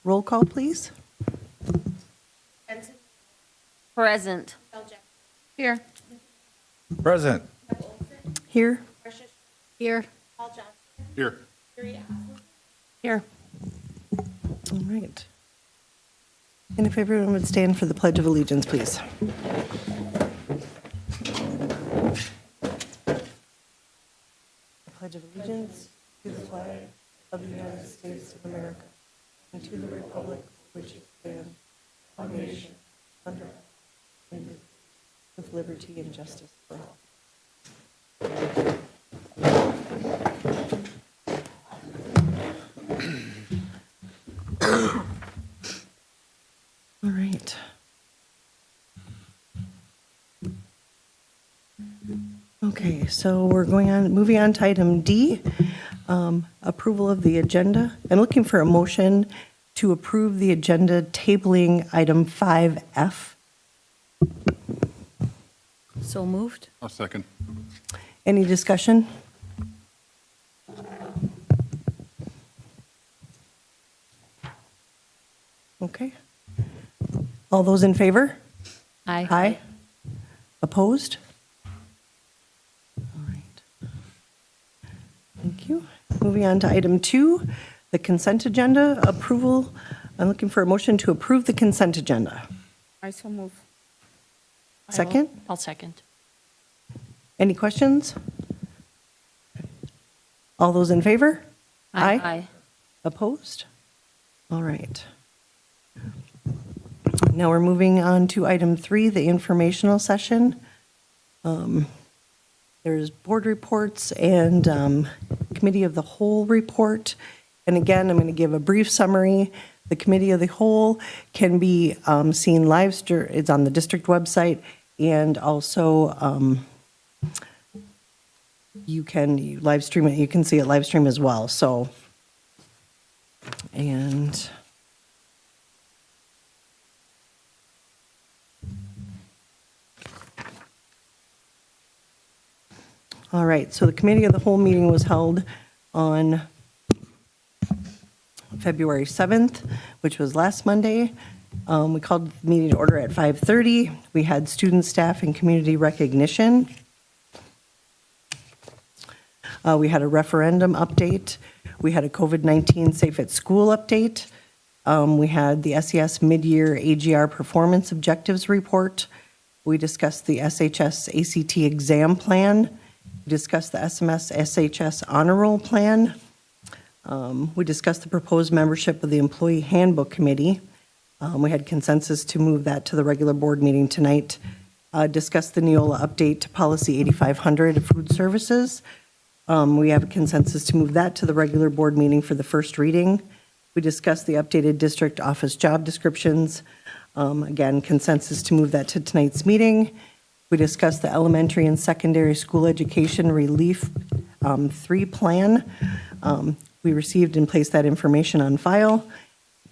Roll call, please. Present. Here. Present. Here. Here. Here. Here. All right. And if everyone would stand for the Pledge of Allegiance, please. I pledge of allegiance to the flag of the United States of America and to the republic for which it stands, one nation, under God, with liberty and justice for all. All right. Okay, so we're moving on to item D, approval of the agenda. I'm looking for a motion to approve the agenda tabling item 5F. So moved. I'll second. Any discussion? Okay. All those in favor? Aye. Aye. Opposed? All right. Thank you. Moving on to item 2, the consent agenda approval. I'm looking for a motion to approve the consent agenda. I so move. Second? I'll second. Any questions? All those in favor? Aye. Opposed? All right. Now we're moving on to item 3, the informational session. There's board reports and committee of the whole report. And again, I'm going to give a brief summary. The committee of the whole can be seen live stream. It's on the district website, and also you can live stream it. You can see it live stream as well. So, and all right, so the committee of the whole meeting was held on February 7th, which was last Monday. We called the meeting to order at 5:30. We had student, staff, and community recognition. We had a referendum update. We had a COVID-19 Safe at School update. We had the SES mid-year AGR performance objectives report. We discussed the SHS ACT exam plan. We discussed the SMS SHS honor roll plan. We discussed the proposed membership of the Employee Handbook Committee. We had consensus to move that to the regular board meeting tonight. Discussed the Neola update to policy 8500 food services. We have a consensus to move that to the regular board meeting for the first reading. We discussed the updated district office job descriptions. Again, consensus to move that to tonight's meeting. We discussed the elementary and secondary school education relief 3 plan. We received and placed that information on file.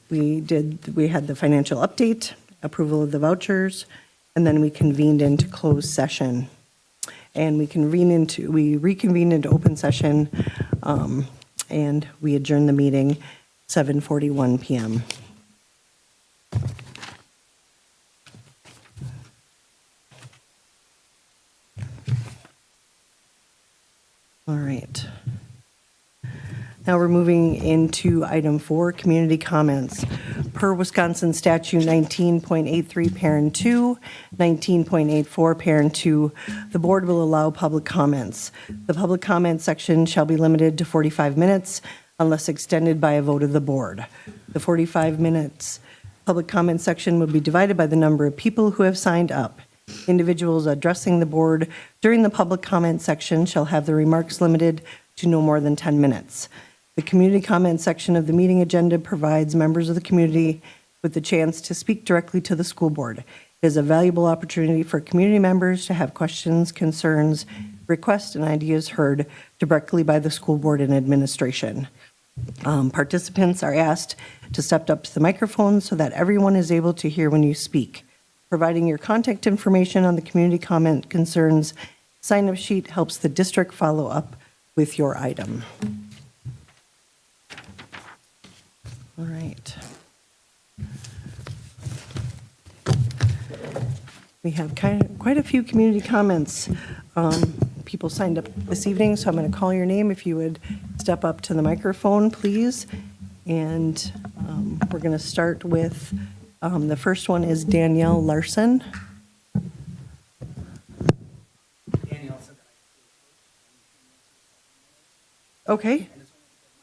We had the financial update, approval of the vouchers, and then we convened into closed session. And we reconvened into open session, and we adjourned the meeting 7:41 p.m. All right. Now we're moving into item 4, community comments. Per Wisconsin Statute 19.83, Parent 2, 19.84, Parent 2, the board will allow public comments. The public comment section shall be limited to 45 minutes unless extended by a vote of the board. The 45 minutes public comment section will be divided by the number of people who have signed up. Individuals addressing the board during the public comment section shall have their remarks limited to no more than 10 minutes. The community comment section of the meeting agenda provides members of the community with the chance to speak directly to the school board. It is a valuable opportunity for community members to have questions, concerns, requests, and ideas heard directly by the school board and administration. Participants are asked to step up to the microphone so that everyone is able to hear when you speak. Providing your contact information on the community comment concerns sign-up sheet helps the district follow up with your item. All right. We have quite a few community comments. People signed up this evening, so I'm going to call your name. If you would step up to the microphone, please. And we're going to start with, the first one is Danielle Larson. Danielle said that Okay, and it's only because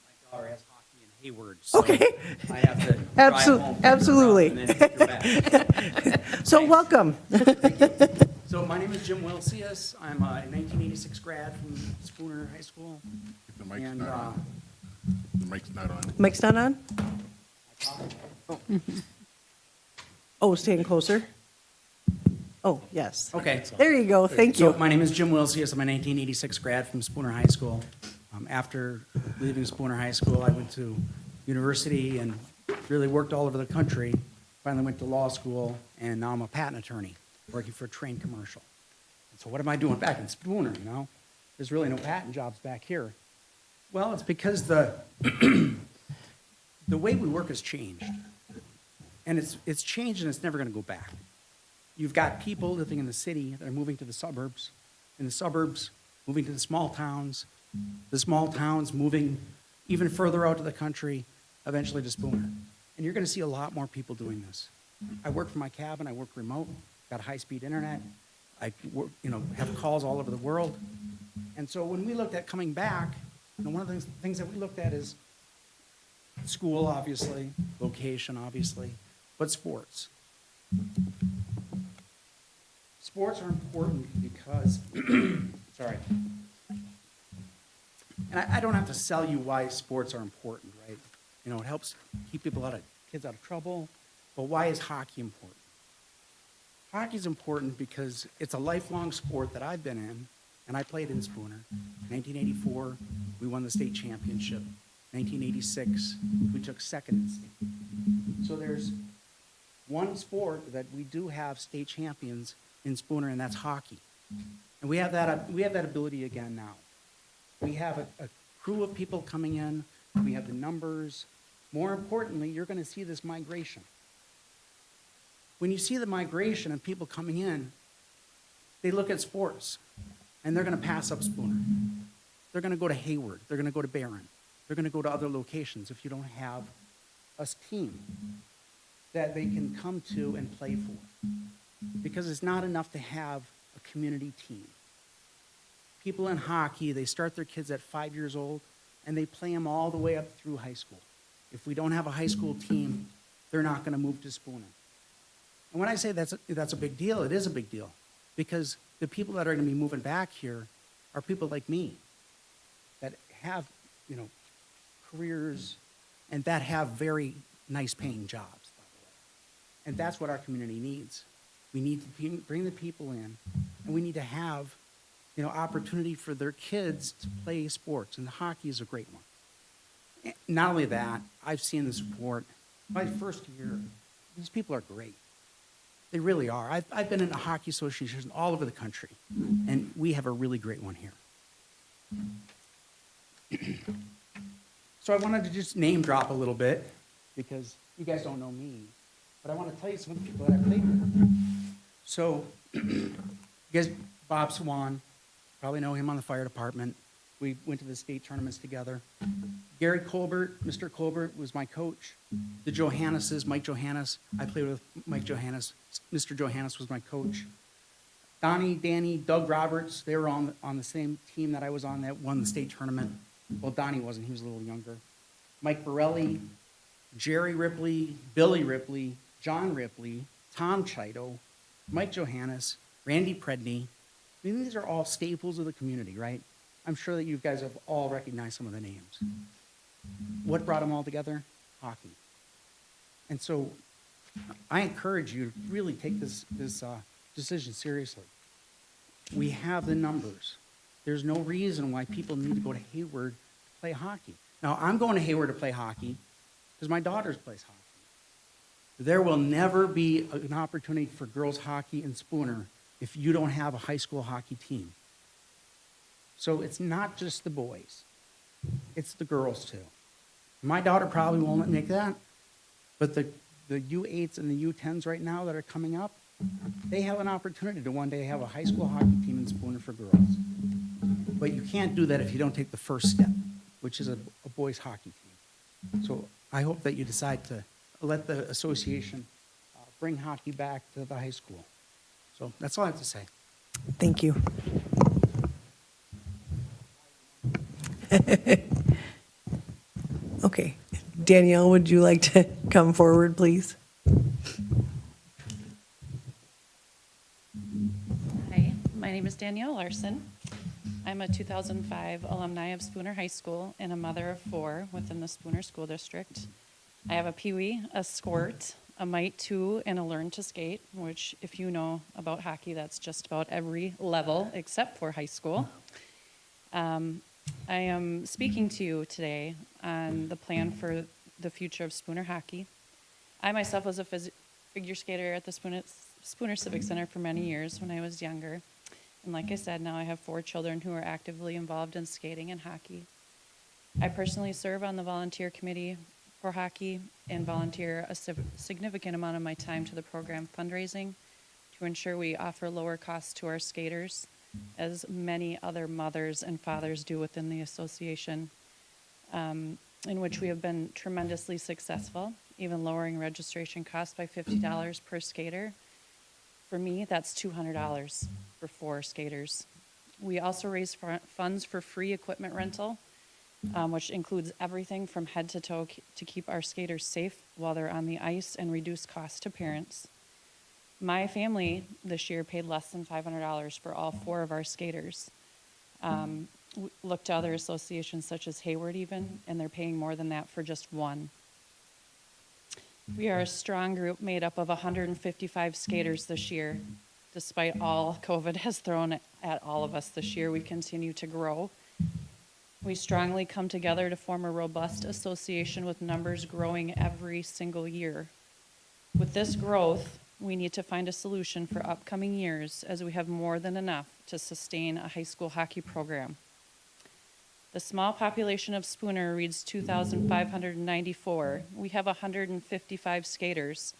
my daughter has hockey in Hayward, so okay. I have to drive home, pick her up, Absolutely. and then take her back. So welcome. So my name is Jim Wilsius. I'm a 1986 grad from Spooner High School. The mic's And not on. The mic's not on. Mic's not on? Oh, staying closer? Oh, yes. okay. There you go, thank So you. my name is Jim Wilsius. I'm a 1986 grad from Spooner High School. After leaving Spooner High School, I went to university and really worked all over the country. Finally went to law school, and now I'm a patent attorney working for a train commercial. And so what am I doing back in Spooner, you know? There's really no patent jobs back here. Well, it's because the way we work has changed. And it's changed and it's never going to go back. You've got people living in the city that are moving to the suburbs, in the suburbs, moving to the small towns moving even further out to the country, eventually to Spooner. And you're going to see a lot more people doing this. I work from my cabin, I work remote, got high-speed internet, I work, have calls all over the world. And so when we looked at coming back, one of the things that we looked at is school, obviously, location, obviously, but sports. Sports are important because, sorry, and I don't have to sell you why sports are important, right? It helps keep kids out of trouble, but why is hockey important? Hockey is important because it's a lifelong sport that I've been in, and I played in Spooner. 1984, we won the state championship. 1986, we took second in state. So there's one sport that we do have state champions in Spooner, and that's hockey. And we have that ability again now. We have a crew of people coming in. We have the numbers. More importantly, you're going to see this migration. When you see the migration of people coming in, they look at sports, and they're going to pass up Spooner. They're going to go to Hayward. They're going to go to Barron. They're going to go to other locations if you don't have a team that they can come to and play for. Because it's not enough to have a community team. People in hockey, they start their kids at 5 years old, and they play them all the way up through high school. If we don't have a high school team, they're not going to move to Spooner. And when I say that's a big deal, it is a big deal. Because the people that are going to be moving back here are people like me that have, careers and that have very nice paying jobs, by the way. And that's what our community needs. We need to bring the people in, and we need to have, opportunity for their kids to play sports, and hockey is a great one. Not only that, I've seen the support. My first year, these people are great. They really are. I've been in a hockey association all over the country, and we have a really great one here. So I wanted to just name drop a little bit, because you guys don't know me, but I want to tell you some of the people that I played with. So, you guys, Bob Swan, probably know him on the fire department. We went to the state tournaments together. Gary Colbert, Mr. Colbert was my coach. The Johanneses, Mike Johannes, I played with Mike Johannes. Mr. Johannes was my coach. Donnie, Danny, Doug Roberts, they were on the same team that I was on that won the state tournament. Well, Donnie wasn't, he was a little younger. Mike Borelli, Jerry Ripley, Billy Ripley, John Ripley, Tom Chito, Mike Johannes, Randy Predney. I mean, these are all staples of the community, right? I'm sure that you guys have all recognized some of the names. What brought them all together? Hockey. And so I encourage you to really take this decision seriously. We have the numbers. There's no reason why people need to go to Hayward to play hockey. Now, I'm going to Hayward to play hockey because my daughter plays hockey. There will never be an opportunity for girls hockey in Spooner if you don't have a high school hockey team. So it's not just the boys. It's the girls too. My daughter probably won't make that, but the the U8s and the U10s right now that are coming up, they have an opportunity to one day have a high school hockey team in Spooner for girls. But you can't do that if you don't take the first step, which is a boys hockey team. So I hope that you decide to let the association bring hockey back to the high school. So that's all I have to say. Thank you. Okay. Danielle, would you like to come forward, please? Hi, my name is Danielle Larson. I'm a 2005 alumni of Spooner High School and a mother of 4 within the Spooner School District. I have a Pee-wee, a Squirt, a Mite 2, and a Learn to Skate, which if you know about hockey, that's just about every level except for high school. I am speaking to you today on the plan for the future of Spooner hockey. I myself was a figure skater at the Spooner Civic Center for many years when I was younger. And like I said, now I have 4 children who are actively involved in skating and hockey. I personally serve on the volunteer committee for hockey and volunteer a significant amount of my time to the program fundraising to ensure we offer lower costs to our skaters, as many other mothers and fathers do within the association, in which we have been tremendously successful, even lowering registration costs by $50 per skater. For me, that's $200 for 4 skaters. We also raise funds for free equipment rental, which includes everything from head to toe to keep our skaters safe while they're on the ice and reduce costs to parents. My family this year paid less than $500 for all 4 of our skaters. Look to other associations such as Hayward even, and they're paying more than that for just 1. We are a strong group made up of 155 skaters this year. Despite all COVID has thrown at all of us this year, we continue to grow. We strongly come together to form a robust association with numbers growing every single year. With this growth, we need to find a solution for upcoming years as we have more than enough to sustain a high school hockey program. The small population of Spooner reads 2,594. We have 155 skaters.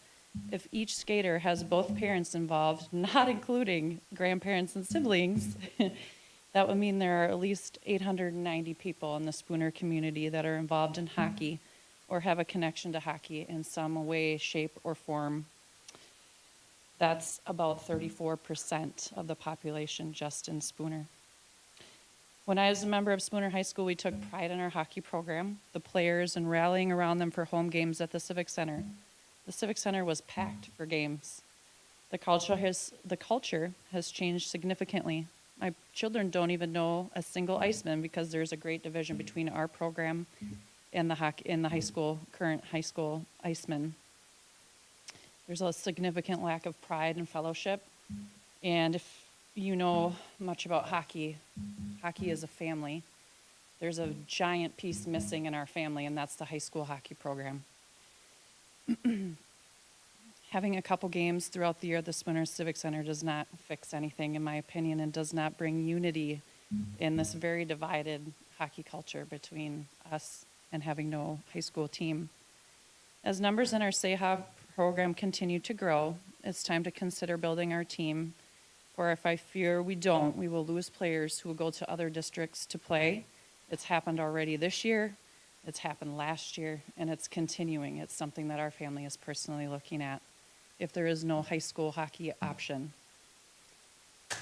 If each skater has both parents involved, not including grandparents and siblings, that would mean there are at least 890 people in the Spooner community that are involved in hockey or have a connection to hockey in some way, shape, or form. That's about 34% of the population just in Spooner. When I was a member of Spooner High School, we took pride in our hockey program, the players, and rallying around them for home games at the Civic Center. The Civic Center was packed for games. The culture has changed significantly. My children don't even know a single Iceman because there's a great division between our program and the current high school Iceman. There's a significant lack of pride and fellowship. And if you know much about hockey, hockey is a family. There's a giant piece missing in our family, and that's the high school hockey program. Having a couple games throughout the year at the Spooner Civic Center does not fix anything, in my opinion, and does not bring unity in this very divided hockey culture between us and having no high school team. As numbers in our SAHA program continue to grow, it's time to consider building our team. For if I fear we don't, we will lose players who will go to other districts to play. It's happened already this year, it's happened last year, and it's continuing. It's something that our family is personally looking at if there is no high school hockey option.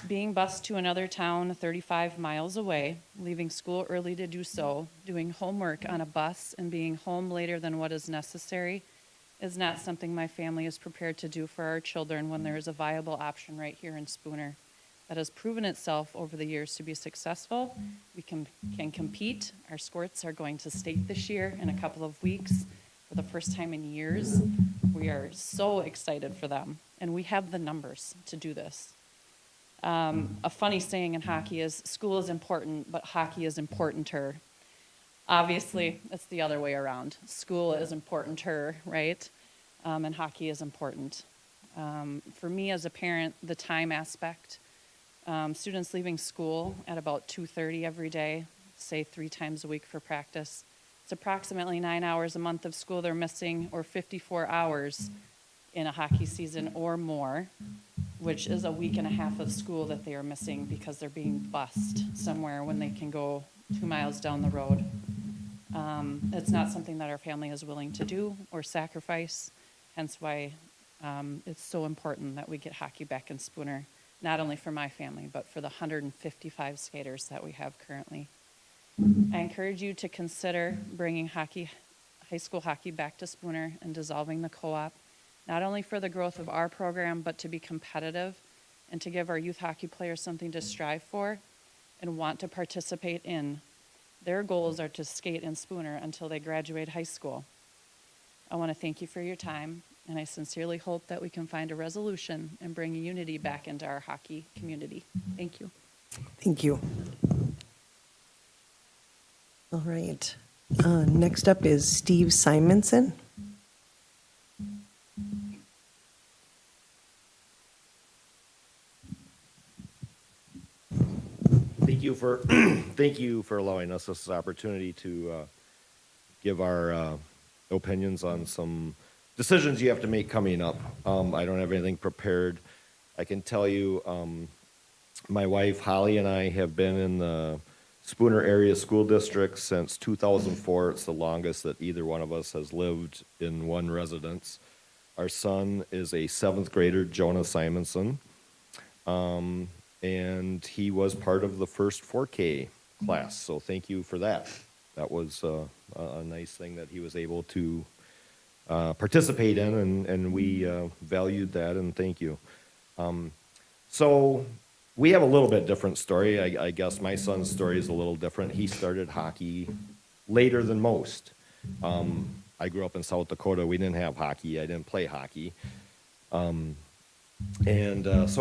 Being bused to another town 35 miles away, leaving school early to do so, doing homework on a bus, and being home later than what is necessary is not something my family is prepared to do for our children when there is a viable option right here in Spooner that has proven itself over the years to be successful. We can compete. Our Squirts are going to state this year in a couple of weeks for the first time in years. We are so excited for them, and we have the numbers to do this. A funny saying in hockey is, school is important, but hockey is importanter. Obviously, it's the other way around. School is importanter, right? And hockey is important. For me as a parent, the time aspect, students leaving school at about 2:30 every day, say 3 times a week for practice, It's approximately 9 hours a month of school they're missing, or 54 hours in a hockey season or more, which is a week and a half of school that they are missing because they're being bused somewhere when they can go 2 miles down the road. It's not something that our family is willing to do or sacrifice, hence why it's so important that we get hockey back in Spooner, not only for my family, but for the 155 skaters that we have currently. I encourage you to consider bringing high school hockey back to Spooner and dissolving the co-op, not only for the growth of our program, but to be competitive and to give our youth hockey players something to strive for and want to participate in. Their goals are to skate in Spooner until they graduate high school. I want to thank you for your time, and I sincerely hope that we can find a resolution and bring unity back into our hockey community. Thank you. Thank you. All right. Next up is Steve Simonson. Thank you for thank you for allowing us this opportunity to give our opinions on some decisions you have to make coming up. I don't have anything prepared. I can tell you, my wife Holly and I have been in the Spooner area school district since 2004. It's the longest that either one of us has lived in one residence. Our son is a 7th grader, Jonah Simonson. And he was part of the first 4K class, so thank you for that. That was a nice thing that he was able to participate in, and we valued that, and thank you. So we have a little bit different story. I guess my son's story is a little different. He started hockey later than most. I grew up in South Dakota. We didn't have hockey. I didn't play hockey. So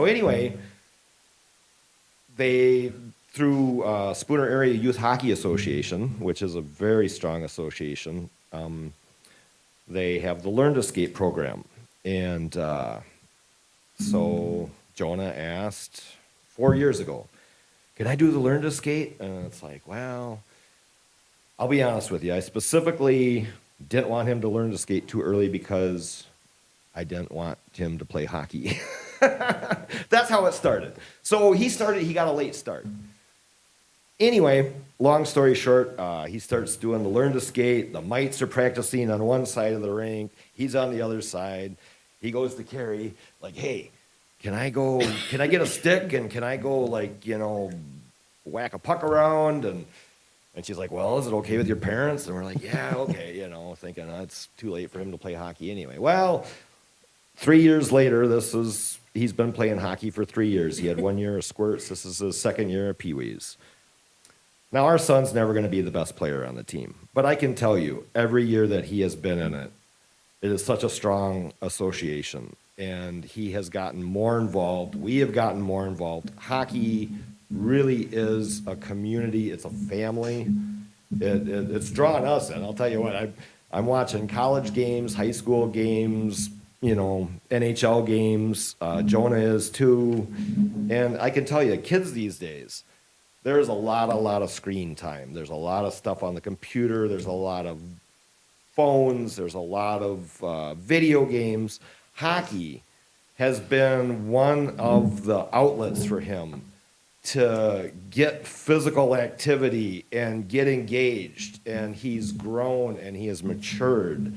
anyway, they, through Spooner Area Youth Hockey Association, which is a very strong association, they have the Learn to Skate program. And so Jonah asked 4 years ago, can I do the Learn to Skate? And it's like, well, I'll be honest with you. I specifically didn't want him to learn to skate too early because I didn't want him to play hockey. That's how it started. So he got a late start. Anyway, long story short, he starts doing the Learn to Skate. The mites are practicing on one side of the rink. He's on the other side. He goes to Carrie, like, hey, can I get a stick? And can I go, like, whack a puck around? And she's like, well, is it okay with your parents? And we're like, yeah, okay, thinking it's too late for him to play hockey anyway. Well, 3 years later, he's been playing hockey for 3 years. He had 1 year of squirts. This is his 2nd year of Pee-wees. Now, our son's never going to be the best player on the team. But I can tell you, every year that he has been in it, it is such a strong association. And he has gotten more involved. We have gotten more involved. Hockey really is a community. It's a family. It's drawn us in. I'll tell you what, I'm watching college games, high school games, NHL games. Jonah is too. And I can tell you, kids these days, there's a lot of screen time. There's a lot of stuff on the computer. There's a lot of phones. There's a lot of video games. Hockey has been one of the outlets for him to get physical activity and get engaged. And he's grown and he has matured.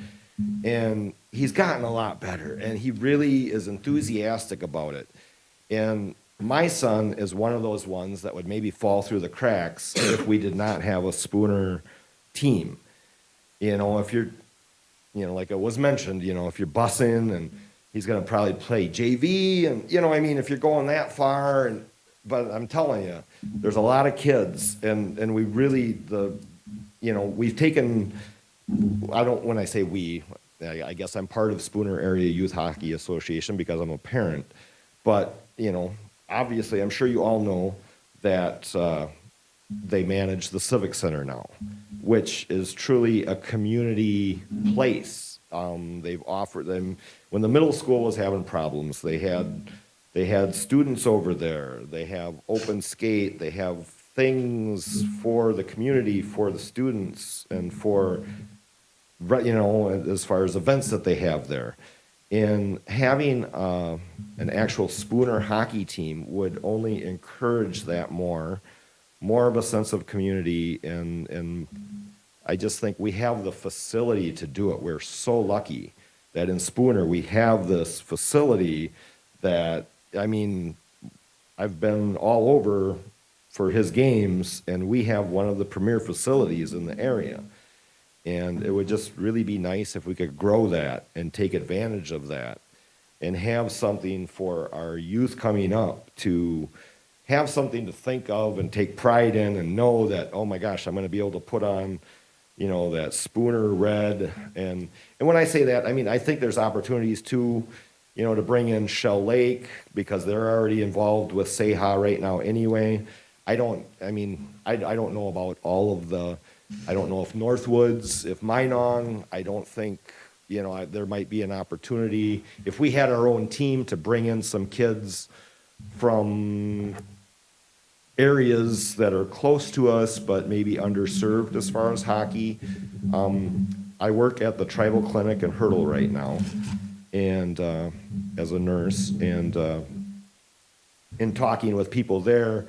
And he's gotten a lot better. And he really is enthusiastic about it. And my son is one of those ones that would maybe fall through the cracks if we did not have a Spooner team. If you're, like it was mentioned, if you're bussing and he's going to probably play JV and, if you're going that far. But I'm telling you, there's a lot of kids and we really, we've taken, when I say we, I guess I'm part of Spooner Area Youth Hockey Association because I'm a parent. But, obviously, I'm sure you all know that they manage the Civic Center now, which is truly a community place. They've offered them, when the middle school was having problems, they had students over there. They have open skate. They have things for the community, for the students, and for, as far as events that they have there. And having an actual Spooner hockey team would only encourage that more of a sense of community, and I just think we have the facility to do it. We're so lucky that in Spooner we have this facility that, I mean, I've been all over for his games, and we have one of the premier facilities in the area. And it would just really be nice if we could grow that and take advantage of that and have something for our youth coming up to have something to think of and take pride in and know that, oh my gosh, I'm going to be able to put on, that Spooner red. And when I say that, I mean, I think there's opportunities too, to bring in Shell Lake because they're already involved with Seha right now anyway. I don't know about all of the, I don't know if Northwoods, if Minong, I don't think, there might be an opportunity. If we had our own team to bring in some kids from areas that are close to us but maybe underserved as far as hockey. I work at the tribal clinic in Hurdle right now, and as a nurse, and in talking with people there,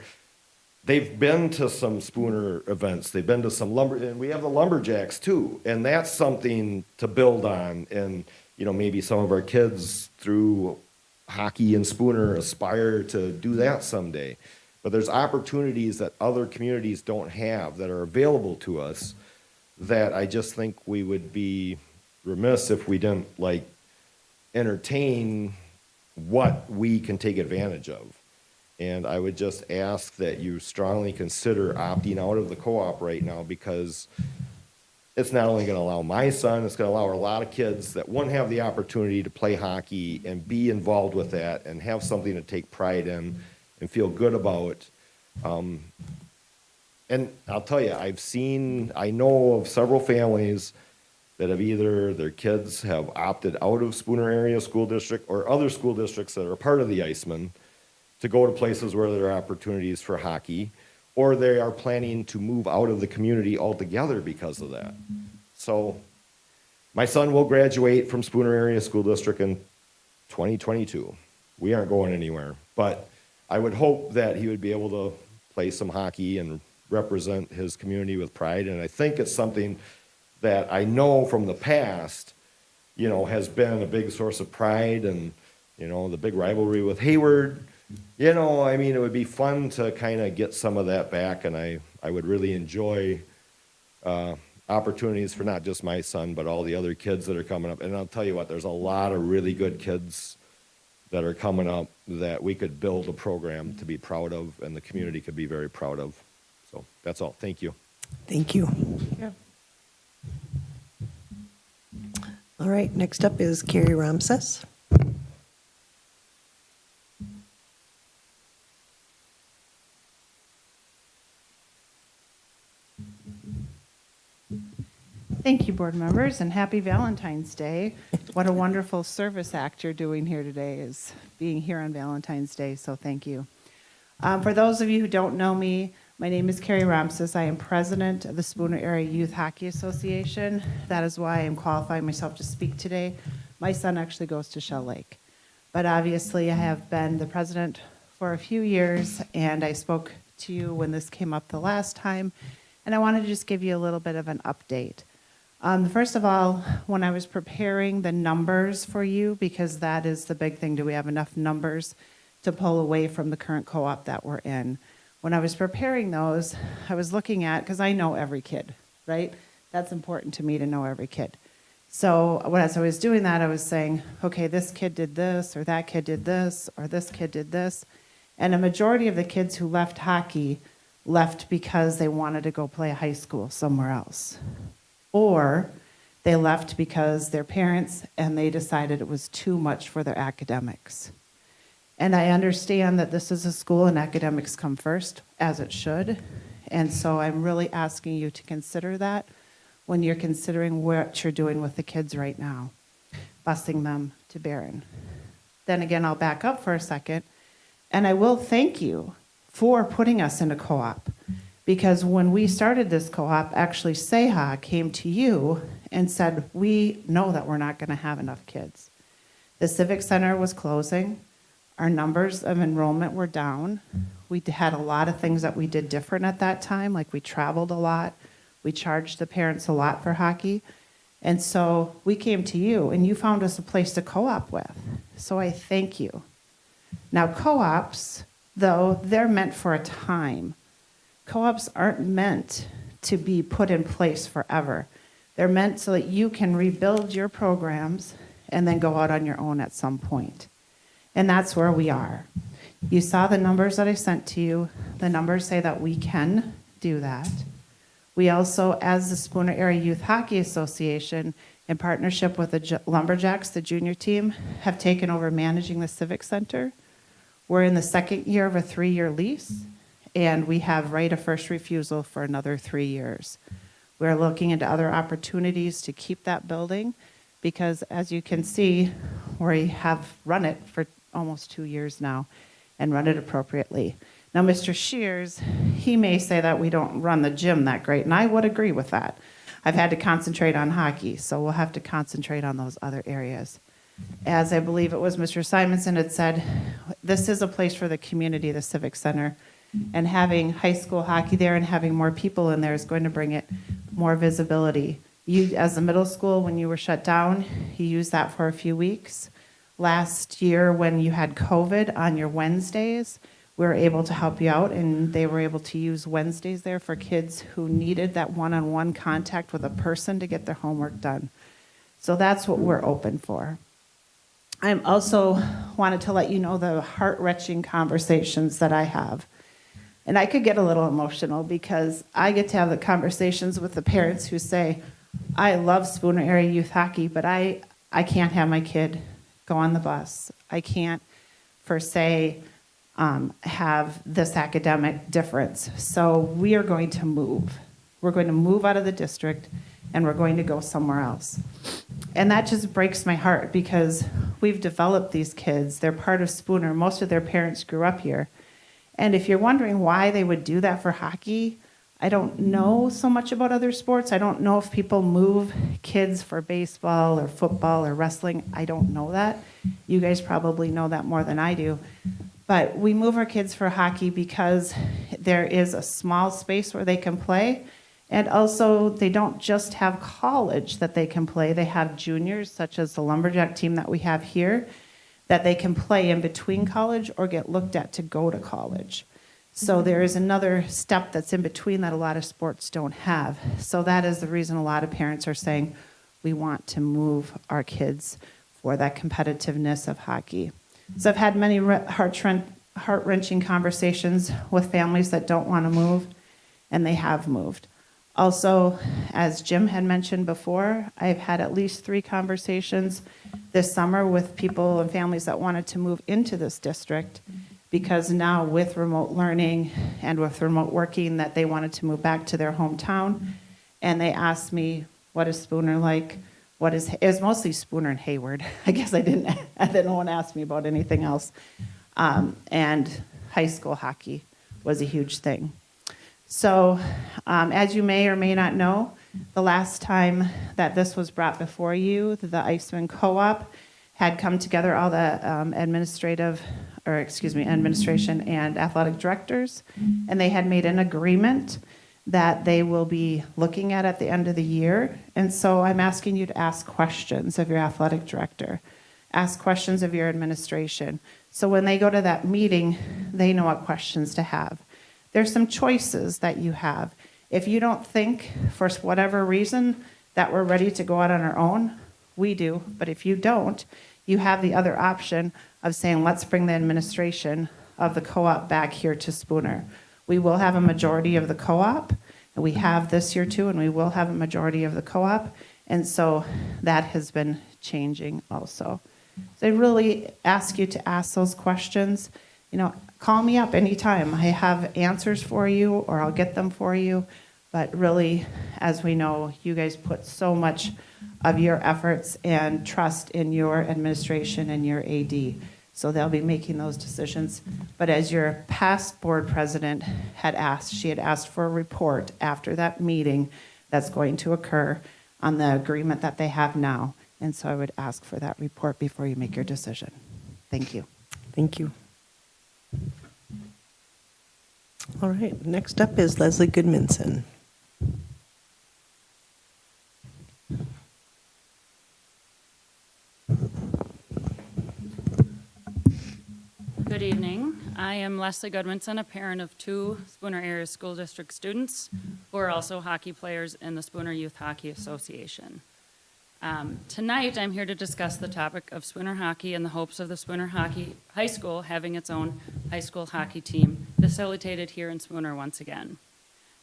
they've been to some Spooner events. They've been to some and we have the Lumberjacks too, and that's something to build on. And maybe some of our kids through hockey and Spooner aspire to do that someday. But there's opportunities that other communities don't have that are available to us that I just think we would be remiss if we didn't entertain what we can take advantage of. And I would just ask that you strongly consider opting out of the co-op right now, because it's not only going to allow my son, it's going to allow a lot of kids that wouldn't have the opportunity to play hockey and be involved with that and have something to take pride in and feel good about. And I'll tell you, I know of several families that have either their kids have opted out of Spooner Area School District or other school districts that are part of the Iceman to go to places where there are opportunities for hockey, or they are planning to move out of the community altogether because of that. So my son will graduate from Spooner Area School District in 2022. We aren't going anywhere, but I would hope that he would be able to play some hockey and represent his community with pride. And I think it's something that I know from the past, has been a big source of pride, and, the big rivalry with Hayward. It would be fun to kind of get some of that back, and I would really enjoy opportunities for not just my son, but all the other kids that are coming up. And I'll tell you what, there's a lot of really good kids that are coming up that we could build a program to be proud of, and the community could be very proud of. So that's all. Thank you. Thank you. Yeah. All right, next up is Carrie Ramses. Thank you, board members, and happy Valentine's Day. What a wonderful service act you're doing here today, is being here on Valentine's Day, so thank you. For those of you who don't know me, my name is Carrie Ramses. I am president of the Spooner Area Youth Hockey Association. That is why I'm qualifying myself to speak today. My son actually goes to Shell Lake. But obviously, I have been the president for a few years, and I spoke to you when this came up the last time, and I wanted to just give you a little bit of an update. First of all, when I was preparing the numbers for you, because that is the big thing, do we have enough numbers to pull away from the current co-op that we're in? When I was preparing those, I was looking at, because I know every kid, right? That's important to me to know every kid. So as I was doing that, I was saying, okay, this kid did this, or that kid did this, or this kid did this. And a majority of the kids who left hockey left because they wanted to go play high school somewhere else. Or they left because their parents and they decided it was too much for their academics. And I understand that this is a school and academics come first, as it should. And so I'm really asking you to consider that when you're considering what you're doing with the kids right now, busing them to Barron. Then again, I'll back up for a second, and I will thank you for putting us in a co-op. Because when we started this co-op, actually SEHA came to you and said, we know that we're not going to have enough kids. The Civic Center was closing. Our numbers of enrollment were down. We had a lot of things that we did different at that time, like we traveled a lot. We charged the parents a lot for hockey. And so we came to you, and you found us a place to co-op with. So I thank you. Now, co-ops, though, they're meant for a time. Co-ops aren't meant to be put in place forever. They're meant so that you can rebuild your programs and then go out on your own at some point. And that's where we are. You saw the numbers that I sent to you. The numbers say that we can do that. We also, as the Spooner Area Youth Hockey Association, in partnership with the Lumberjacks, the junior team, have taken over managing the Civic Center. We're in the second year of a 3-year lease, and we have right of first refusal for another 3 years. We're looking into other opportunities to keep that building because, as you can see, we have run it for almost 2 years now and run it appropriately. Now, Mr. Shears, he may say that we don't run the gym that great, and I would agree with that. I've had to concentrate on hockey, so we'll have to concentrate on those other areas. As I believe it was Mr. Simonson had said, this is a place for the community, the Civic Center, and having high school hockey there and having more people in there is going to bring it more visibility. You, as a middle school, when you were shut down, you used that for a few weeks. Last year, when you had COVID on your Wednesdays, we were able to help you out, and they were able to use Wednesdays there for kids who needed that one-on-one contact with a person to get their homework done. So that's what we're open for. I also wanted to let you know the heart-wrenching conversations that I have. And I could get a little emotional because I get to have the conversations with the parents who say, I love Spooner Area Youth Hockey, but I can't have my kid go on the bus. I can't, per se, have this academic difference. So we are going to move. We're going to move out of the district, and we're going to go somewhere else. And that just breaks my heart because we've developed these kids. They're part of Spooner. Most of their parents grew up here. And if you're wondering why they would do that for hockey, I don't know so much about other sports. I don't know if people move kids for baseball or football or wrestling. I don't know that. You guys probably know that more than I do. But we move our kids for hockey because there is a small space where they can play. And also, they don't just have college that they can play. They have juniors, such as the Lumberjack team that we have here, that they can play in between college or get looked at to go to college. So there is another step that's in between that a lot of sports don't have. So that is the reason a lot of parents are saying, we want to move our kids for that competitiveness of hockey. So I've had many heart-wrenching conversations with families that don't want to move, and they have moved. Also, as Jim had mentioned before, I've had at least 3 conversations this summer with people and families that wanted to move into this district because now with remote learning and with remote working that they wanted to move back to their hometown. And they asked me, what is Spooner like? It was mostly Spooner and Hayward. I guess no one asked me about anything else. And high school hockey was a huge thing. So as you may or may not know, the last time that this was brought before you, the Iceman Co-op had come together, all the administration and athletic directors, and they had made an agreement that they will be looking at the end of the year. And so I'm asking you to ask questions of your athletic director, ask questions of your administration. So when they go to that meeting, they know what questions to have. There's some choices that you have. If you don't think, for whatever reason, that we're ready to go out on our own, we do. But if you don't, you have the other option of saying, let's bring the administration of the co-op back here to Spooner. We will have a majority of the co-op, and we have this year too, and we will have a majority of the co-op. And so that has been changing also. So I really ask you to ask those questions. Call me up anytime. I have answers for you, or I'll get them for you. But really, as we know, you guys put so much of your efforts and trust in your administration and your AD. So they'll be making those decisions. But as your past board president had asked, she had asked for a report after that meeting that's going to occur on the agreement that they have now. And so I would ask for that report before you make your decision. Thank you. Thank you. All right, next up is Leslie Goodmanson. Good evening. I am Leslie Goodmanson, a parent of 2 Spooner Area School District students who are also hockey players in the Spooner Youth Hockey Association. Tonight, I'm here to discuss the topic of Spooner hockey in the hopes of the Spooner Hockey High School having its own high school hockey team facilitated here in Spooner once again.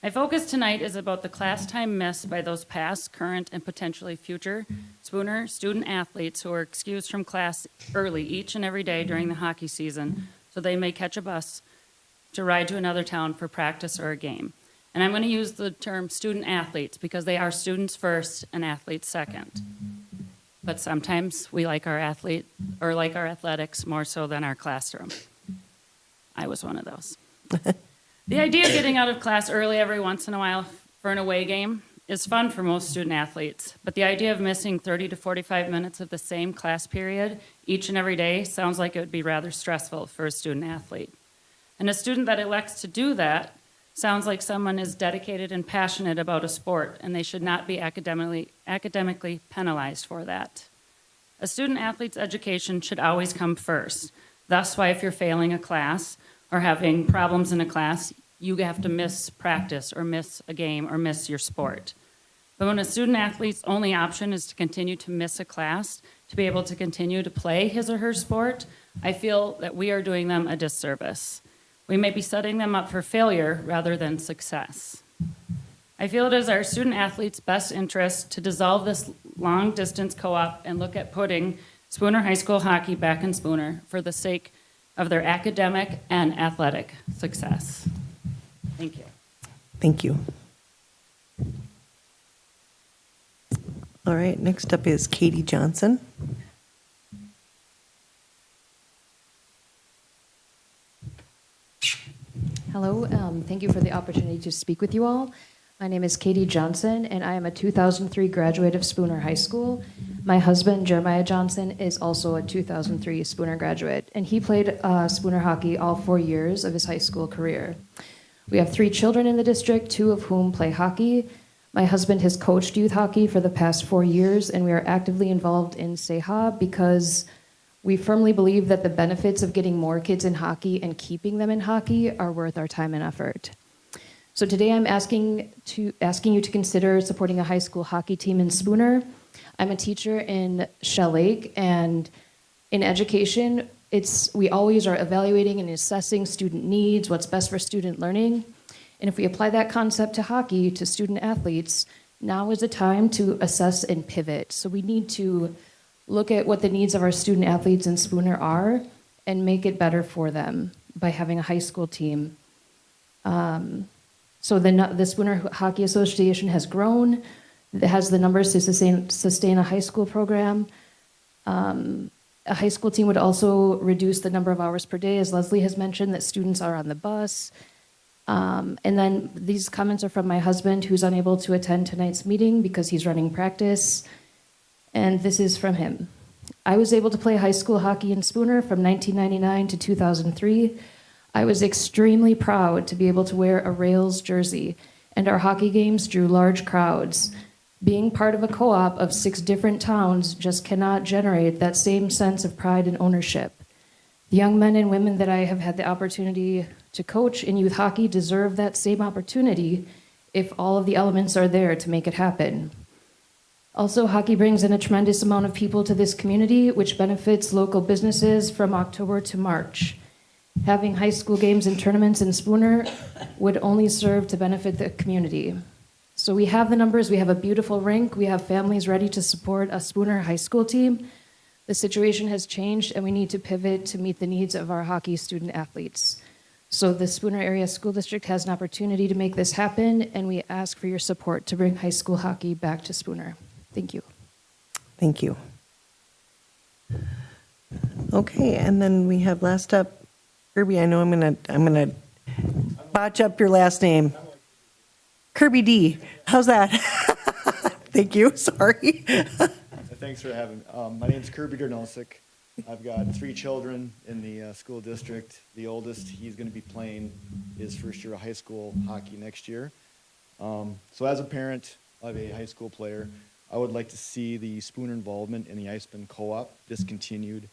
My focus tonight is about the class time missed by those past, current, and potentially future Spooner student athletes who are excused from class early each and every day during the hockey season so they may catch a bus to ride to another town for practice or a game. And I'm going to use the term student athletes because they are students first and athletes second. But sometimes we like our athletics more so than our classroom. I was one of those. The idea of getting out of class early every once in a while for an away game is fun for most student athletes, but the idea of missing 30 to 45 minutes of the same class period each and every day sounds like it would be rather stressful for a student athlete. And a student that elects to do that sounds like someone is dedicated and passionate about a sport, and they should not be academically penalized for that. A student athlete's education should always come first. That's why if you're failing a class or having problems in a class, you have to miss practice or miss a game or miss your sport. But when a student athlete's only option is to continue to miss a class to be able to continue to play his or her sport, I feel that we are doing them a disservice. We may be setting them up for failure rather than success. I feel it is our student athletes' best interest to dissolve this long-distance co-op and look at putting Spooner High School hockey back in Spooner for the sake of their academic and athletic success. Thank you. Thank you. All right, next up is Katie Johnson. Hello, thank you for the opportunity to speak with you all. My name is Katie Johnson, and I am a 2003 graduate of Spooner High School. My husband, Jeremiah Johnson, is also a 2003 Spooner graduate, and he played Spooner hockey all 4 years of his high school career. We have 3 children in the district, 2 of whom play hockey. My husband has coached youth hockey for the past 4 years, and we are actively involved in SEHA because we firmly believe that the benefits of getting more kids in hockey and keeping them in hockey are worth our time and effort. So today I'm asking you to consider supporting a high school hockey team in Spooner. I'm a teacher in Shell Lake, and in education, we always are evaluating and assessing student needs, what's best for student learning. And if we apply that concept to hockey, to student athletes, now is the time to assess and pivot. So we need to look at what the needs of our student athletes in Spooner are and make it better for them by having a high school team. So the Spooner Hockey Association has grown. It has the numbers to sustain a high school program. A high school team would also reduce the number of hours per day, as Leslie has mentioned, that students are on the bus. And then these comments are from my husband, who's unable to attend tonight's meeting because he's running practice. And this is from him. I was able to play high school hockey in Spooner from 1999 to 2003. I was extremely proud to be able to wear a Rails jersey, and our hockey games drew large crowds. Being part of a co-op of 6 different towns just cannot generate that same sense of pride and ownership. The young men and women that I have had the opportunity to coach in youth hockey deserve that same opportunity if all of the elements are there to make it happen. Also, hockey brings in a tremendous amount of people to this community, which benefits local businesses from October to March. Having high school games and tournaments in Spooner would only serve to benefit the community. So we have the numbers, we have a beautiful rink, we have families ready to support a Spooner high school team. The situation has changed and we need to pivot to meet the needs of our hockey student athletes. So the Spooner Area School District has an opportunity to make this happen, and we ask for your support to bring high school hockey back to Spooner. Thank you. Thank you. Okay, and then we have last up, Kirby, I know I'm gonna botch up your last name. Kirby D. How's that? Thank you, sorry. Thanks for having me. My name's Kirby Dernosik. I've got 3 children in the school district. The oldest, he's going to be playing his first year of high school hockey next year. So as a parent of a high school player, I would like to see the Spooner involvement in the Iceman Co-op discontinued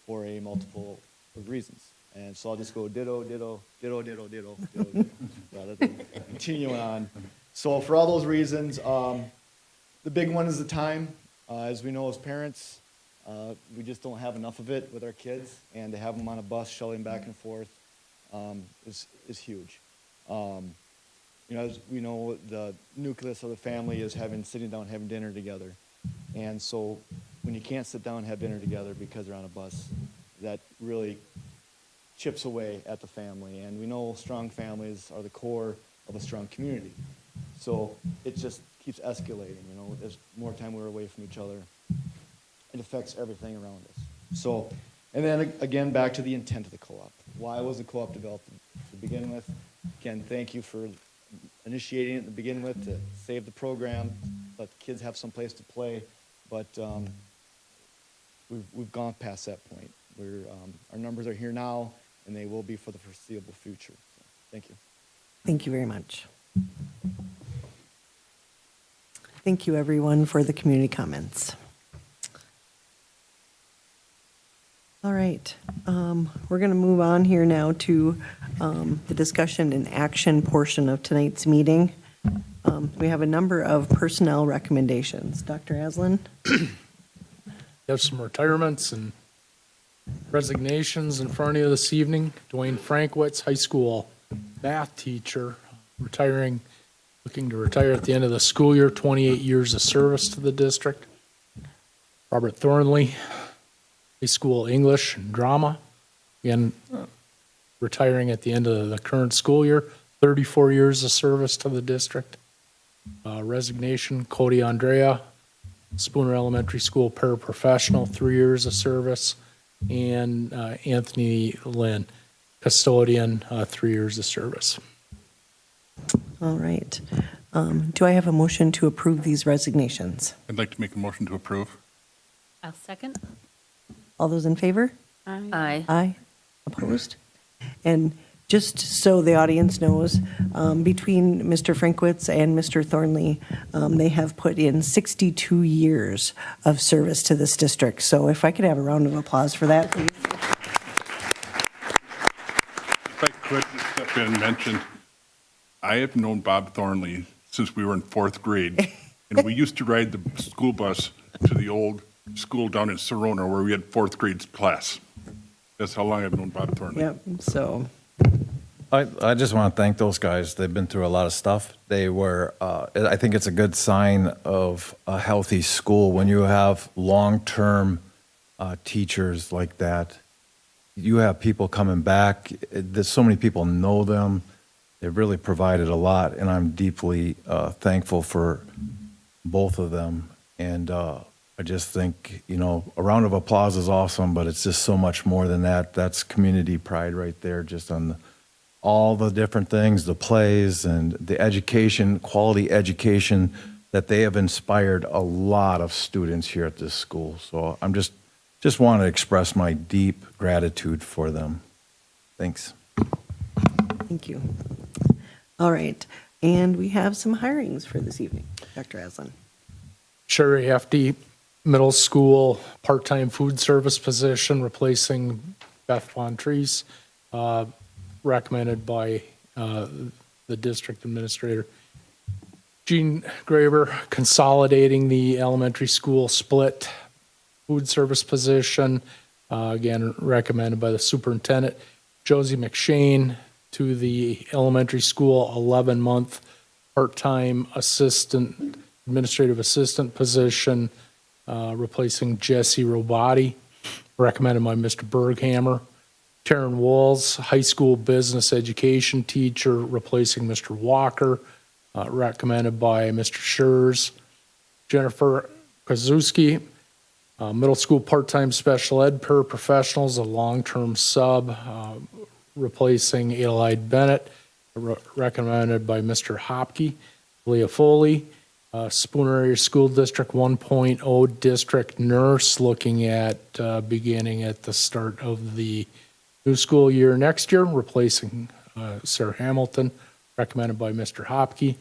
for a multiple of reasons. And so I'll just go ditto, ditto, ditto, ditto, ditto, ditto, ditto, rather than continuing on. So for all those reasons, the big one is the time. As we know as parents, we just don't have enough of it with our kids, and to have them on a bus shuttling back and forth is huge. As we know, the nucleus of the family is sitting down having dinner together. And so when you can't sit down and have dinner together because they're on a bus, that really chips away at the family. And we know strong families are the core of a strong community. So it just keeps escalating, as more time we're away from each other, it affects everything around us. So, and then again, back to the intent of the co-op. Why was the co-op developed to begin with? Again, thank you for initiating it to begin with, to save the program, let the kids have some place to play, but we've gone past that point. Our numbers are here now, and they will be for the foreseeable future. So, thank you. Thank you very much. Thank you, everyone, for the community comments. All right, we're going to move on here now to the discussion and action portion of tonight's meeting. We have a number of personnel recommendations. Dr. Aslan? You have some retirements and resignations in front of you this evening. Dwayne Frankwitz, high school math teacher, looking to retire at the end of the school year, 28 years of service to the district. Robert Thornley, high school English and drama, again, retiring at the end of the current school year, 34 years of service to the district. Resignation, Cody Andrea, Spooner Elementary School paraprofessional, 3 years of service. And Anthony Lynn, custodian, 3 years of service. All right. Do I have a motion to approve these resignations? I'd like to make a motion to approve. I'll second. All those in favor? Aye. Aye. Opposed? And just so the audience knows, between Mr. Frankwitz and Mr. Thornley, they have put in 62 years of service to this district. So if I could have a round of applause for that, please. If I could step in and mention, I have known Bob Thornley since we were in 4th grade, and we used to ride the school bus to the old school down in Serona where we had 4th grade class. That's how long I've known Bob Thornley. Yep, so, I just want to thank those guys. They've been through a lot of stuff. They were, I think it's a good sign of a healthy school when you have long-term teachers like that. You have people coming back. There's so many people know them. They've really provided a lot, and I'm deeply thankful for both of them. And I just think, a round of applause is awesome, but it's just so much more than that. That's community pride right there, just on all the different things, the plays and the education, quality education that they have inspired a lot of students here at this school. So I'm just want to express my deep gratitude for them. Thanks. thank you. All right, and we have some hirings for this evening. Dr. Aslan. Sherry Hefty, middle school part-time food service position, replacing Beth Von Treese, recommended by the district administrator. Jean Graber, consolidating the elementary school split food service position, again, recommended by the superintendent. Josie McShane to the elementary school 11-month part-time administrative assistant position, replacing Jesse Robati, recommended by Mr. Berghammer. Taryn Walls, high school business education teacher, replacing Mr. Walker, recommended by Mr. Schurz. Jennifer Krasuski, Middle school part-time special ed paraprofessionals, a long-term sub, replacing Adelaide Bennett, recommended by Mr. Hopke. Leah Foley, Spooner Area School District 1.0 district nurse, looking at beginning at the start of the new school year next year, replacing Sarah Hamilton, recommended by Mr. Hopke.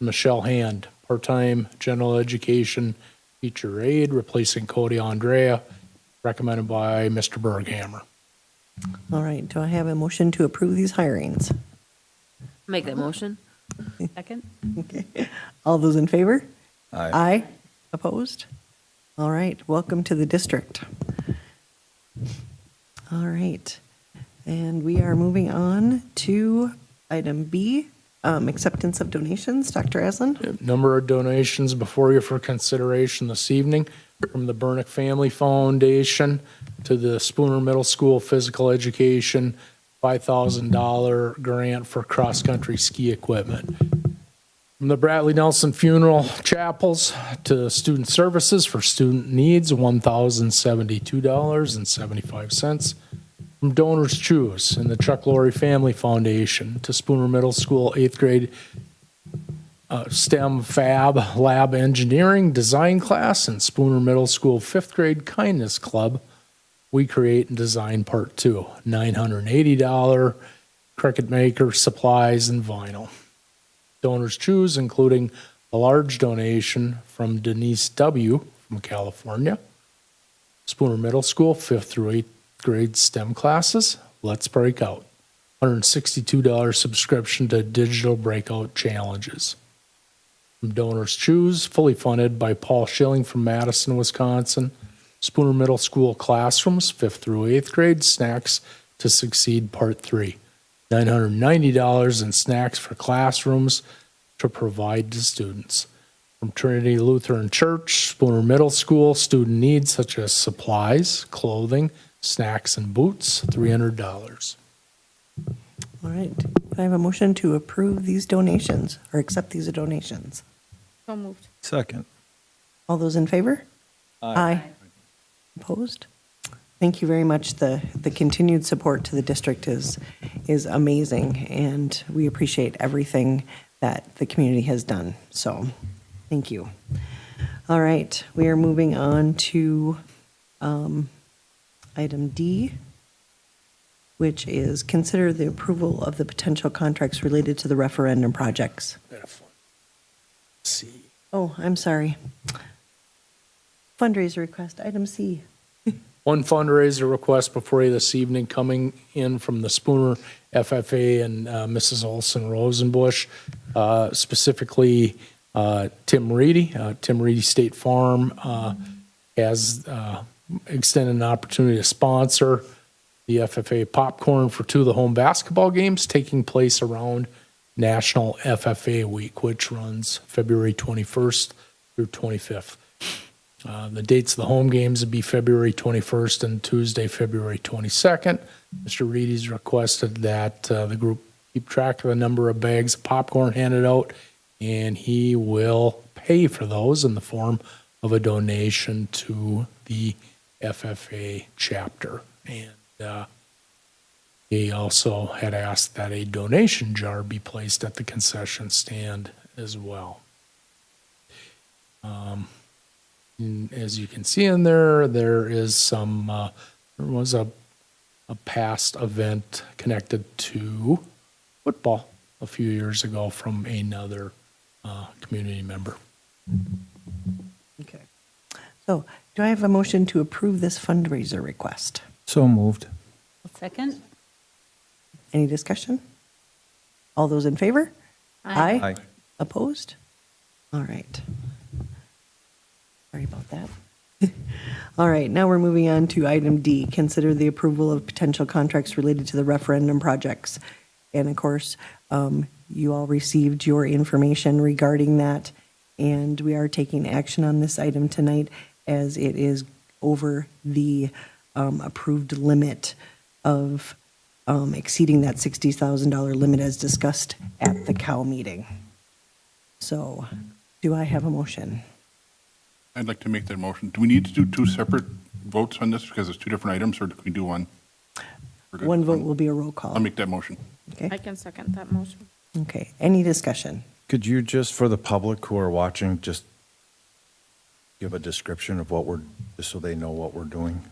Michelle Hand, part-time general education teacher aide, replacing Cody Andrea, recommended by Mr. Berghammer. All right, do I have a motion to approve these hirings? Make that motion. Second? Okay. All those in favor? Aye. Aye. Opposed? All right, welcome to the district. All right, and we are moving on to item B, acceptance of donations. Dr. Aslan? Number of donations before you for consideration this evening, from the Bernick Family Foundation to the Spooner Middle School Physical Education $5,000 grant for cross-country ski equipment. From the Bradley Nelson Funeral Chapels to Student Services for Student Needs, $1,072.75. From Donors Choose and the Chuck Lorre Family Foundation to Spooner Middle School 8th grade STEM Fab Lab Engineering Design class and Spooner Middle School 5th grade Kindness Club. We Create and Design Part 2, $980, Cricut Maker, supplies, and vinyl. Donors Choose, including a large donation from Denise W. from California. Spooner Middle School, 5th through 8th grade STEM classes. Let's Break Out. $162 subscription to Digital Breakout Challenges. From Donors Choose, fully funded by Paul Schilling from Madison, Wisconsin. Spooner Middle School Classrooms, 5th through 8th grade, Snacks to Succeed Part 3. $990 in snacks for classrooms to provide to students. From Trinity Lutheran Church, Spooner Middle School, student needs such as supplies, clothing, snacks, and boots, $300. All right, can I have a motion to approve these donations or accept these donations? So moved. Second. All those in favor? Aye. Opposed? Thank you very much. The continued support to the district is amazing, and we appreciate everything that the community has done. So, thank you. All right, we are moving on to item D, which is consider the approval of the potential contracts related to the referendum projects. See. Oh, I'm sorry. Fundraiser request, item C. One fundraiser request before you this evening coming in from the Spooner FFA and Mrs. Olson Rosenbush, specifically Tim Reedy. Tim Reedy State Farm has extended an opportunity to sponsor the FFA popcorn for 2 of the home basketball games taking place around National FFA Week, which runs February 21st through 25th. The dates of the home games would be February 21st and Tuesday, February 22nd. Mr. Reedy's requested that the group keep track of the number of bags of popcorn handed out, and he will pay for those in the form of a donation to the FFA chapter. And he also had asked that a donation jar be placed at the concession stand as well. As you can see in there, there is some, there was a past event connected to football a few years ago from another community member. Okay. So, do I have a motion to approve this fundraiser request? So moved. Second? Any discussion? All those in favor? Aye. Opposed? All right. Sorry about that. All right, now we're moving on to item D, consider the approval of potential contracts related to the referendum projects. And of course, you all received your information regarding that, and we are taking action on this item tonight as it is over the approved limit of exceeding that $60,000 limit as discussed at the COW meeting. So, do I have a motion? I'd like to make that motion. Do we need to do two separate votes on this because it's two different items, or can we do one? We're good. One vote will be a roll call. I'll make that motion. Okay, I can second that motion. okay. Any discussion? Could you just, for the public who are watching, just give a description of what we're, just so they know what we're doing?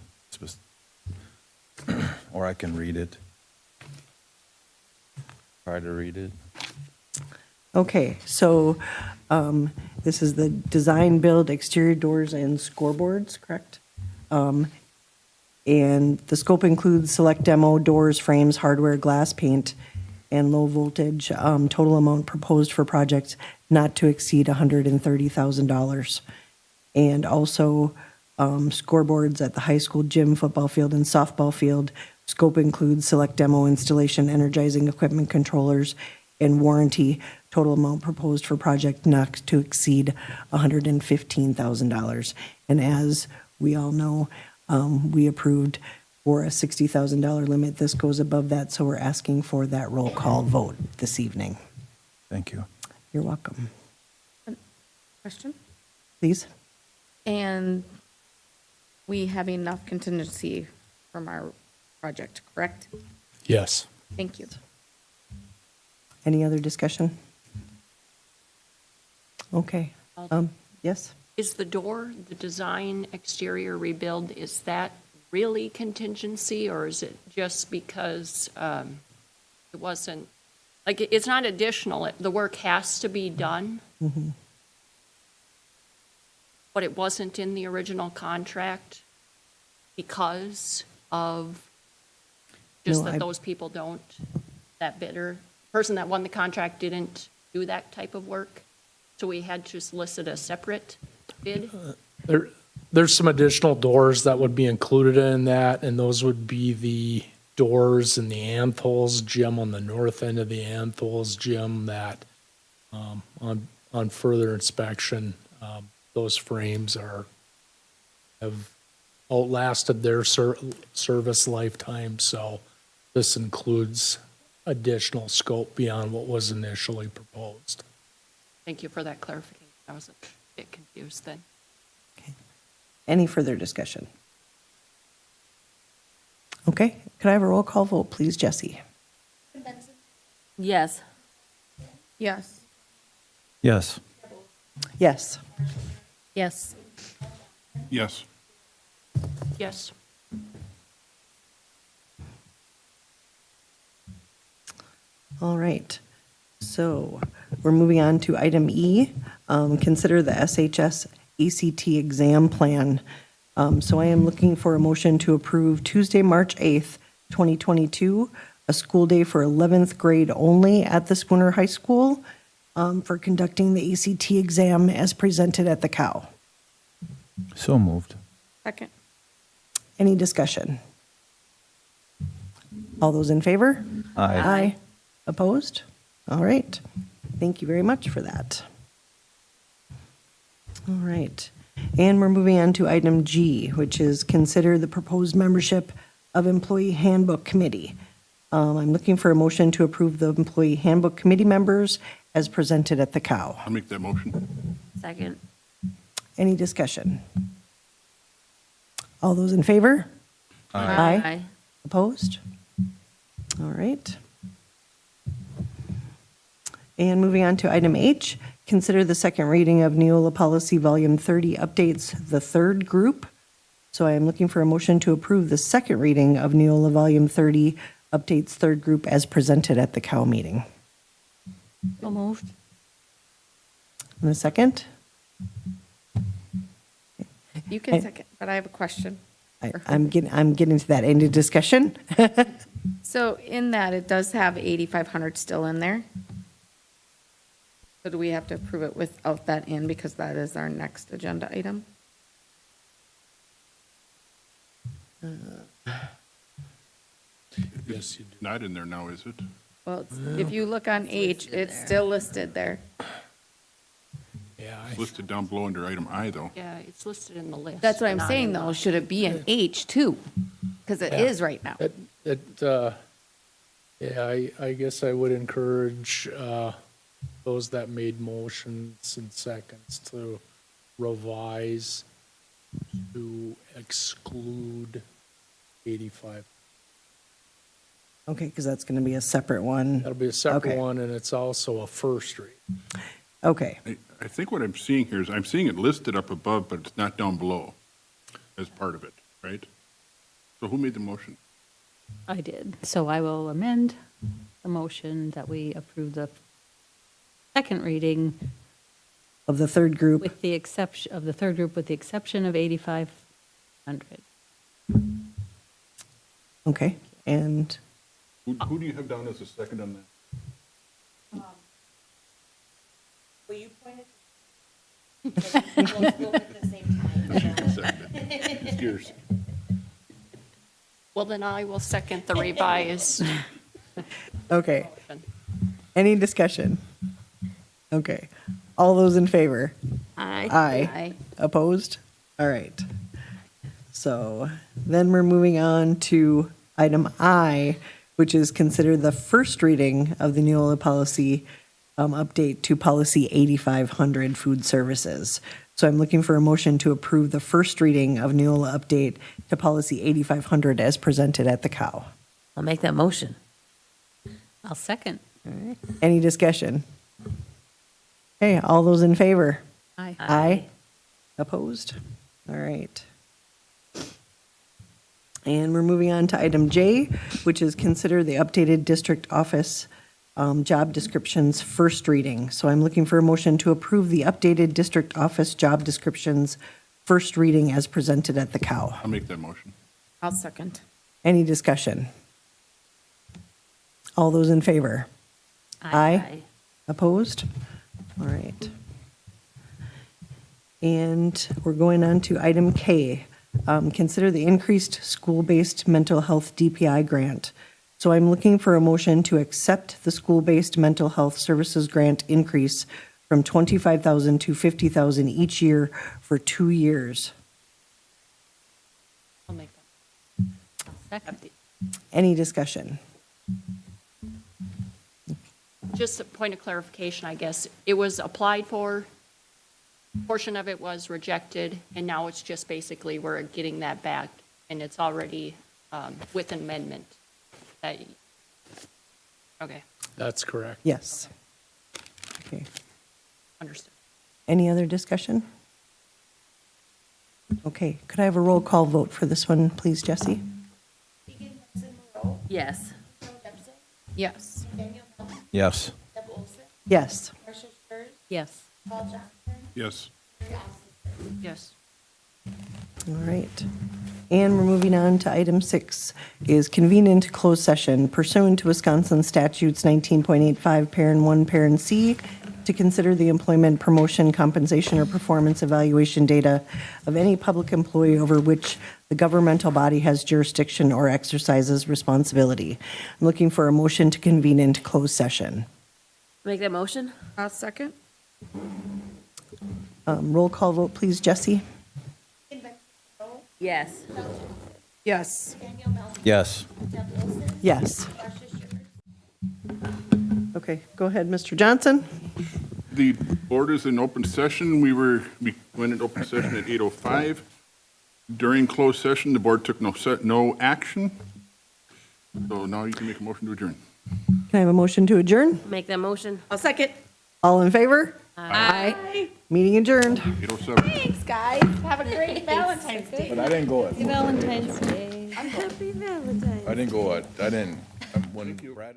Or I can read it. Try to read it. Okay, so this is the design, build, exterior doors and scoreboards, correct? And the scope includes select demo, doors, frames, hardware, glass, paint, and low voltage. Total amount proposed for projects not to exceed $130,000. And also scoreboards at the high school gym, football field, and softball field. Scope includes select demo, installation, energizing equipment, controllers, and warranty. Total amount proposed for project not to exceed $115,000. And as we all know, we approved for a $60,000 limit. This goes above that, so we're asking for that roll call vote this evening. Thank you. You're welcome. Question? Please. And we have enough contingency from our project, correct? Yes. Thank you. Any other discussion? Okay. Yes? Is the door, the design, exterior rebuild, is that really contingency, or is it just because it wasn't, like, it's not additional, the work has to be done, but it wasn't in the original contract because of just No, that those people don't, that bidder, person that won the contract didn't do that type of work? So we had to solicit a separate bid? There's some additional doors that would be included in that, and those would be the doors in the Anthol's gym on the north end of the Anthol's gym that, on further inspection, those frames have outlasted their service lifetime, so this includes additional scope beyond what was initially proposed. Thank you for that clarification. I was a bit confused then. Any further discussion? Okay, could I have a roll call vote, please, Jesse? Yes. Yes. Yes. Yes. Yes. Yes. Yes. All right. So we're moving on to item E. Consider the SHS ACT exam plan. So I am looking for a motion to approve Tuesday, March 8th, 2022, a school day for 11th grade only at the Spooner High School for conducting the ACT exam as presented at the COW. So moved. Second. Any discussion? All those in favor? Aye. Opposed? All right. Thank you very much for that. All right. And we're moving on to item G, which is consider the proposed membership of Employee Handbook Committee. I'm looking for a motion to approve the Employee Handbook Committee members as presented at the COW. I'll make that motion. Second. Any discussion? All those in favor? Aye. Opposed? All right. And moving on to item H, consider the second reading of Neola Policy Volume 30 updates, the third group. So I am looking for a motion to approve the second reading of Neola Volume 30 updates, third group as presented at the COW meeting. So moved. In a second? You can second, but I have a question. I'm getting to that. Any discussion? So in that, it does have 8,500 still in there. So do we have to approve it without that in because that is our next agenda item? Yes, you do. Not in there now, is it? Well, if you look on H, it's still listed there. Yeah, It's listed down below under item I, though. Yeah, it's listed in the list. That's what I'm not saying in though. the- Should it be in H too? Because it is right now. I guess I would encourage those that made motions and seconds to revise to exclude 85. Okay, because that's going to be a separate one. That'll be a separate Okay. one, and it's also a first read. Okay, I think what I'm seeing here is I'm seeing it listed up above, but it's not down below as part of it, right? So who made the motion? I did. So I will amend the motion that we approve the second reading of the third group. with the exception, of the third group with the exception of 8,500. Okay, and Who do you have down as a second on that? Well, you pointed. We'll do it at the same time. Second. It's yours. Well, then I will second the revised. okay. Any discussion? Okay. All those in favor? Aye. Aye. Opposed? All right. So then we're moving on to item I, which is consider the first reading of the Neola policy update to policy 8500 food services. So I'm looking for a motion to approve the first reading of Neola update to policy 8500 as presented at the COW. I'll make that motion. I'll second. Any discussion? Okay, all those in favor? Aye. Aye. Opposed? All right. And we're moving on to item J, which is consider the updated district office job descriptions first reading. So I'm looking for a motion to approve the updated district office job descriptions first reading as presented at the COW. I'll make that motion. I'll second. Any discussion? All those in favor? Aye. Opposed? All right. And we're going on to item K. Consider the increased school-based mental health DPI grant. So I'm looking for a motion to accept the school-based mental health services grant increase from $25,000 to $50,000 each year for 2 years. I'll make that. Second. Any discussion? Just a point of clarification, I guess. It was applied for, portion of it was rejected, and now it's just basically we're getting that back, and it's already with an amendment. Okay, That's correct. Yes. Okay. understood. Any other discussion? Okay, could I have a roll call vote for this one, please, Jesse? Yes. Yes. Yes. Yes. Yes. Yes. Yes. All right. And we're moving on to item 6, is convene into closed session pursuant to Wisconsin statutes 19.85, parent 1, parent C, to consider the employment, promotion, compensation, or performance evaluation data of any public employee over which the governmental body has jurisdiction or exercises responsibility. I'm looking for a motion to convene into closed session. Make that motion? I'll second. Roll call vote, please, Jesse? Yes. Yes. Yes. Yes. Okay, go ahead, Mr. Johnson. The board is in open session. We went into open session at 8:05. During closed session, the board took no action. So now you can make a motion to adjourn. Can I have a motion to adjourn? Make that motion? I'll second. All in favor? Aye. Meeting adjourned. 8:07. Thanks, guys. Have a great Valentine's Day. But I didn't go it. Valentine's Day. I didn't go it. I didn't. When Brad